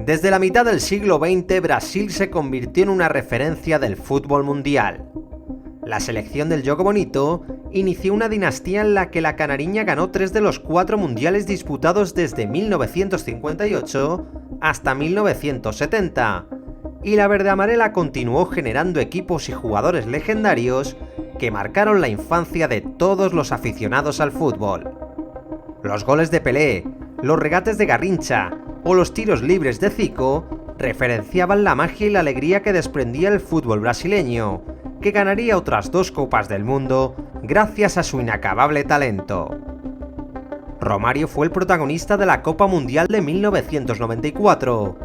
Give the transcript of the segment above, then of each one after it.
Desde la mitad del siglo XX, Brasil se convirtió en una referencia del fútbol mundial. La selección del Jogo Bonito inició una dinastía en la que la canariña ganó 3 de los 4 mundiales disputados desde 1958 hasta 1970, y la verde-amarela continuó generando equipos y jugadores legendarios que marcaron la infancia de todos los aficionados al fútbol. Los goles de Pelé, los regates de Garrincha o los tiros libres de Zico referenciaban la magia y la alegría que desprendía el fútbol brasileño, que ganaría otras 2 Copas del Mundo gracias a su inacabable talento. Romário fue el protagonista de la Copa Mundial de 1994,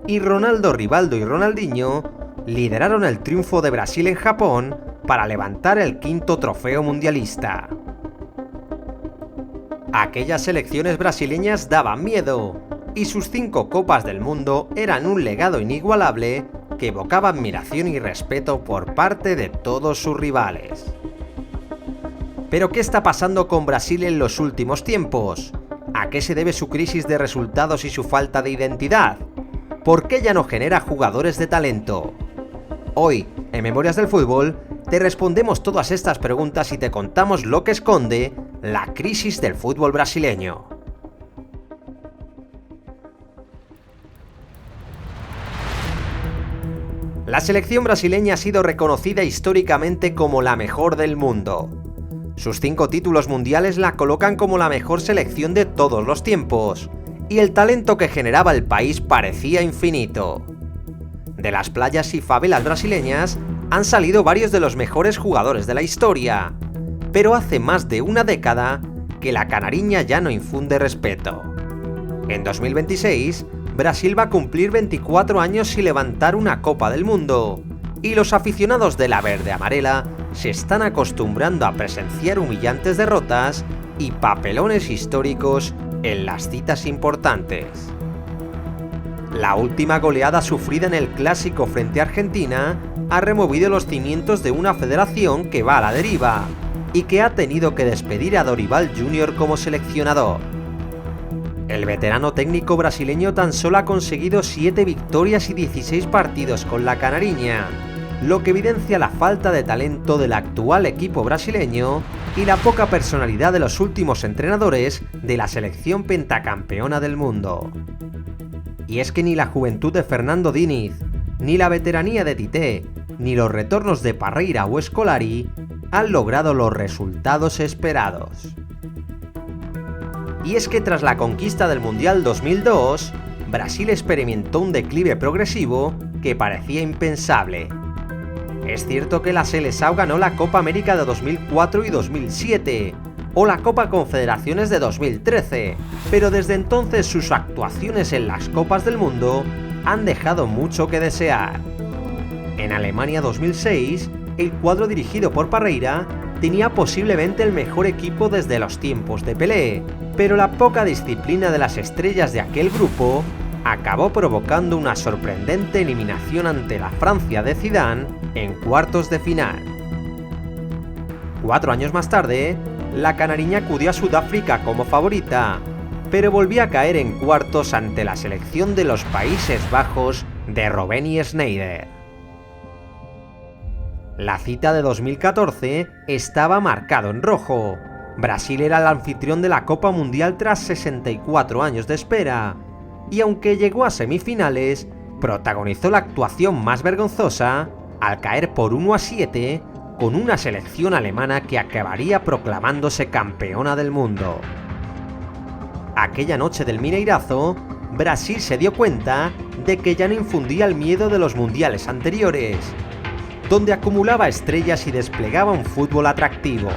y Ronaldo, Rivaldo y Ronaldinho lideraron el triunfo de Brasil en Japón para levantar el 5º trofeo mundialista. Aquellas selecciones brasileñas daban miedo, y sus 5 Copas del Mundo eran un legado inigualable que evocaba admiración y respeto por parte de todos sus rivales. ¿Pero qué está pasando con Brasil en los últimos tiempos? ¿A qué se debe su crisis de resultados y su falta de identidad? ¿Por qué ya no genera jugadores de talento? Hoy, en Memorias del Fútbol, te respondemos todas estas preguntas y te contamos lo que esconde la crisis del fútbol brasileño. La selección brasileña ha sido reconocida históricamente como la mejor del mundo. Sus 5 títulos mundiales la colocan como la mejor selección de todos los tiempos, y el talento que generaba el país parecía infinito. De las playas y favelas brasileñas han salido varios de los mejores jugadores de la historia, pero hace más de una década que la canariña ya no infunde respeto. En 2026, Brasil va a cumplir 24 años sin levantar una Copa del Mundo, y los aficionados de la verde-amarela se están acostumbrando a presenciar humillantes derrotas y papelones históricos en las citas importantes. La última goleada sufrida en el Clásico frente a Argentina ha removido los cimientos de una federación que va a la deriva y que ha tenido que despedir a Dorival Jr. como seleccionador. El veterano técnico brasileño tan solo ha conseguido 7 victorias y 16 partidos con la canariña, lo que evidencia la falta de talento del actual equipo brasileño y la poca personalidad de los últimos entrenadores de la selección pentacampeona del mundo. Y es que ni la juventud de Fernando Diniz, ni la veteranía de Tite, ni los retornos de Parreira o Scolari han logrado los resultados esperados. Y es que tras la conquista del Mundial 2002, Brasil experimentó un declive progresivo que parecía impensable. Es cierto que la Seleção ganó la Copa América de 2004 y 2007, o la Copa Confederaciones de 2013, pero desde entonces sus actuaciones en las Copas del Mundo han dejado mucho que desear. En Alemania 2006, el cuadro dirigido por Parreira tenía posiblemente el mejor equipo desde los tiempos de Pelé, pero la poca disciplina de las estrellas de aquel grupo acabó provocando una sorprendente eliminación ante la Francia de Zidane en cuartos de final. 4 años más tarde, la canariña acudió a Sudáfrica como favorita, pero volvió a caer en cuartos ante la selección de los Países Bajos de Robben Sneijder. La cita de 2014 estaba marcado en rojo. Brasil era el anfitrión de la Copa Mundial tras 64 años de espera, y aunque llegó a semifinales, protagonizó la actuación más vergonzosa al caer por 1-7 con una selección alemana que acabaría proclamándose campeona del mundo. Aquella noche del Mineirazo, Brasil se dio cuenta de que ya no infundía el miedo de los mundiales anteriores, donde acumulaba estrellas y desplegaba un fútbol atractivo.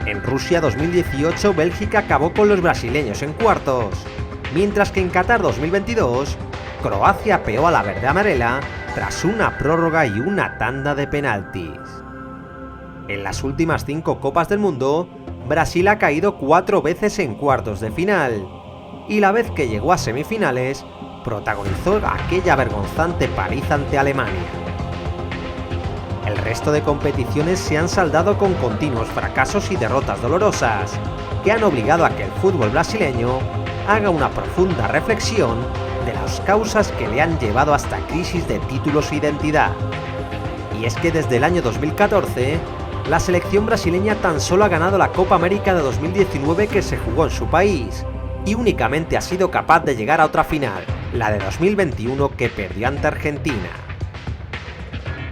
En Rusia 2018, Bélgica acabó con los brasileños en cuartos, mientras que en Qatar 2022, Croacia apeó a la verde-amarela tras una prórroga y una tanda de penaltis. En las últimas 5 Copas del Mundo, Brasil ha caído 4 veces en cuartos de final, y la vez que llegó a semifinales, protagonizó aquella vergonzante paliza ante Alemania. El resto de competiciones se han saldado con continuos fracasos y derrotas dolorosas, que han obligado a que el fútbol brasileño haga una profunda reflexión de las causas que le han llevado a esta crisis de títulos e identidad. Y es que desde el año 2014, la selección brasileña tan solo ha ganado la Copa América de 2019 que se jugó en su país, y únicamente ha sido capaz de llegar a otra final, la de 2021 que perdió ante Argentina.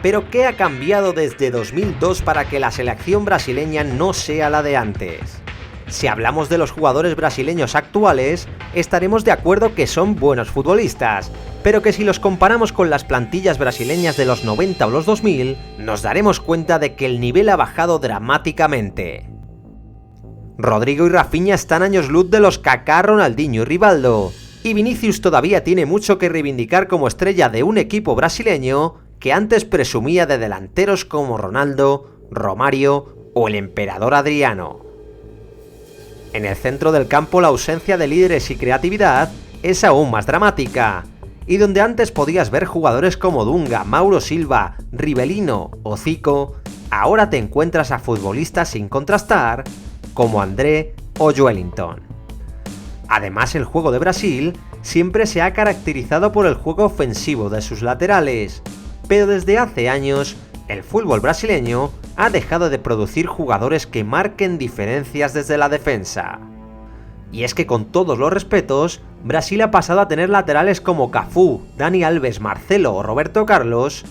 Pero ¿qué ha cambiado desde 2002 para que la selección brasileña no sea la de antes? Si hablamos de los jugadores brasileños actuales, estaremos de acuerdo que son buenos futbolistas, pero que si los comparamos con las plantillas brasileñas de los 90 o los 2000, nos daremos cuenta de que el nivel ha bajado dramáticamente. Rodrigo y Rafinha están años luz de los Kaká, Ronaldinho y Rivaldo, y Vinicius todavía tiene mucho que reivindicar como estrella de un equipo brasileño que antes presumía de delanteros como Ronaldo, Romario o el emperador Adriano. En el centro del campo la ausencia de líderes y creatividad es aún más dramática, y donde antes podías ver jugadores como Dunga, Mauro Silva, Rivelino o Zico, ahora te encuentras a futbolistas sin contrastar como André o Joelinton. Además, el juego de Brasil siempre se ha caracterizado por el juego ofensivo de sus laterales, pero desde hace años el fútbol brasileño ha dejado de producir jugadores que marquen diferencias desde la defensa. Y es que con todos los respetos, Brasil ha pasado a tener laterales como Cafú, Dani Alves, Marcelo o Roberto Carlos,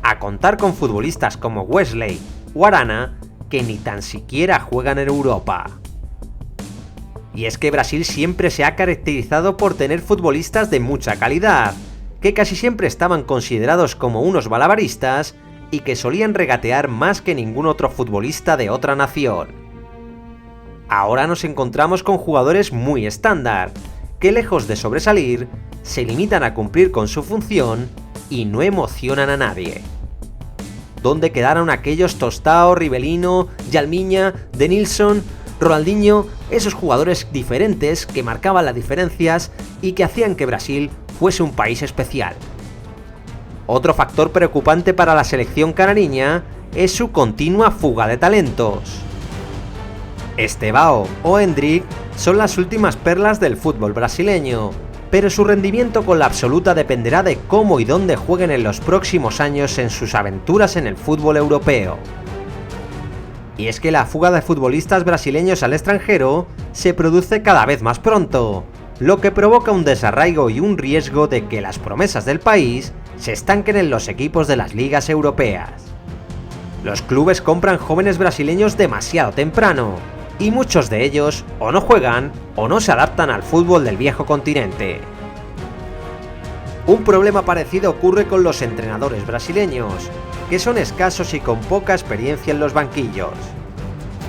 a contar con futbolistas como Wesley o Arana, que ni tan siquiera juegan en Europa. Y es que Brasil siempre se ha caracterizado por tener futbolistas de mucha calidad, que casi siempre estaban considerados como unos malabaristas y que solían regatear más que ningún otro futbolista de otra nación. Ahora nos encontramos con jugadores muy estándar, que lejos de sobresalir, se limitan a cumplir con su función y no emocionan a nadie. ¿Dónde quedaron aquellos Tostao, Rivelino, Djalminha, Denilson, Ronaldinho, esos jugadores diferentes que marcaban las diferencias y que hacían que Brasil fuese un país especial? Otro factor preocupante para la selección canariña es su continua fuga de talentos. Estevao o Endrick son las últimas perlas del fútbol brasileño, pero su rendimiento con la absoluta dependerá de cómo y dónde jueguen en los próximos años en sus aventuras en el fútbol europeo. Y es que la fuga de futbolistas brasileños al extranjero se produce cada vez más pronto, lo que provoca un desarraigo y un riesgo de que las promesas del país se estanquen en los equipos de las ligas europeas. Los clubes compran jóvenes brasileños demasiado temprano, y muchos de ellos o no juegan o no se adaptan al fútbol del viejo continente. Un problema parecido ocurre con los entrenadores brasileños, que son escasos y con poca experiencia en los banquillos.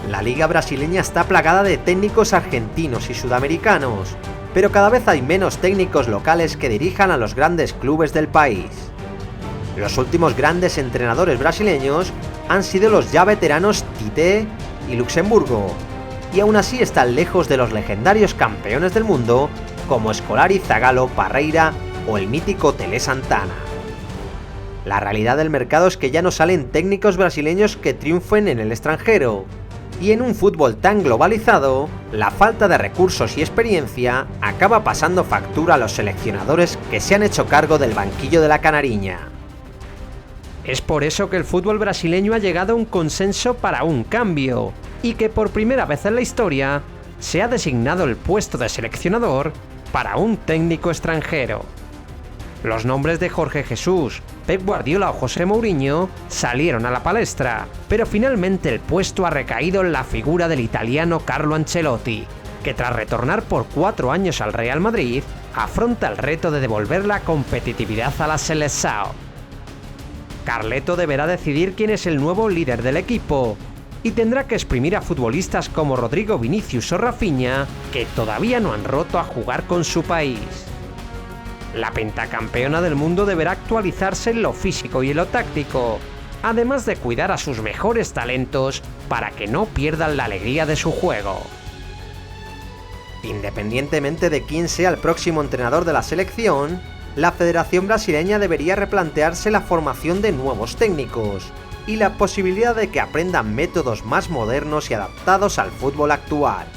La liga brasileña está plagada de técnicos argentinos y sudamericanos, pero cada vez hay menos técnicos locales que dirijan a los grandes clubes del país. Los últimos grandes entrenadores brasileños han sido los ya veteranos Tite y Luxemburgo, y aún así están lejos de los legendarios campeones del mundo como Scolari, Zagallo, Parreira o el mítico Tele Santana. La realidad del mercado es que ya no salen técnicos brasileños que triunfen en el extranjero, y en un fútbol tan globalizado, la falta de recursos y experiencia acaba pasando factura a los seleccionadores que se han hecho cargo del banquillo de la Canariña. Es por eso que el fútbol brasileño ha llegado a un consenso para un cambio, y que por primera vez en la historia se ha designado el puesto de seleccionador para un técnico extranjero. Los nombres de Jorge Jesús, Pep Guardiola o José Mourinho salieron a la palestra, pero finalmente el puesto ha recaído en la figura del italiano Carlo Ancelotti, que tras retornar por 4 años al Real Madrid, afronta el reto de devolver la competitividad a la Seleção. Carleto deberá decidir quién es el nuevo líder del equipo, y tendrá que exprimir a futbolistas como Rodrigo, Vinicius o Rafinha, que todavía no han roto a jugar con su país. La pentacampeona del mundo deberá actualizarse en lo físico y en lo táctico, además de cuidar a sus mejores talentos para que no pierdan la alegría de su juego. Independientemente de quién sea el próximo entrenador de la selección, la Federación Brasileña debería replantearse la formación de nuevos técnicos y la posibilidad de que aprendan métodos más modernos y adaptados al fútbol actual.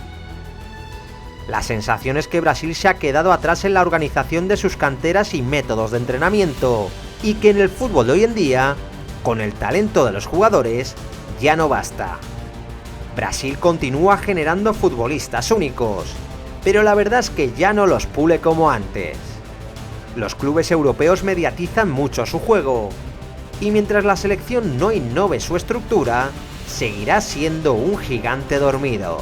La sensación es que Brasil se ha quedado atrás en la organización de sus canteras y métodos de entrenamiento, y que en el fútbol de hoy en día, con el talento de los jugadores, ya no basta. Brasil continúa generando futbolistas únicos, pero la verdad es que ya no los pule como antes. Los clubes europeos mediatizan mucho su juego, y mientras la selección no innove su estructura, seguirá siendo un gigante dormido.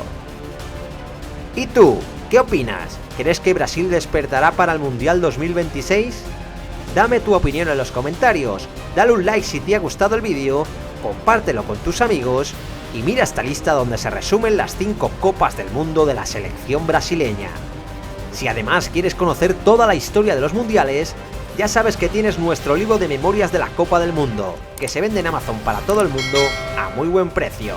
¿Y tú, qué opinas? ¿Crees que Brasil despertará para el Mundial 2026? Dame tu opinión en los comentarios, dale un like si te ha gustado el vídeo, compártelo con tus amigos y mira esta lista donde se resumen las 5 copas del mundo de la selección brasileña. Si además quieres conocer toda la historia de los mundiales, ya sabes que tienes nuestro libro de memorias de la Copa del Mundo, que se vende en Amazon para todo el mundo a muy buen precio.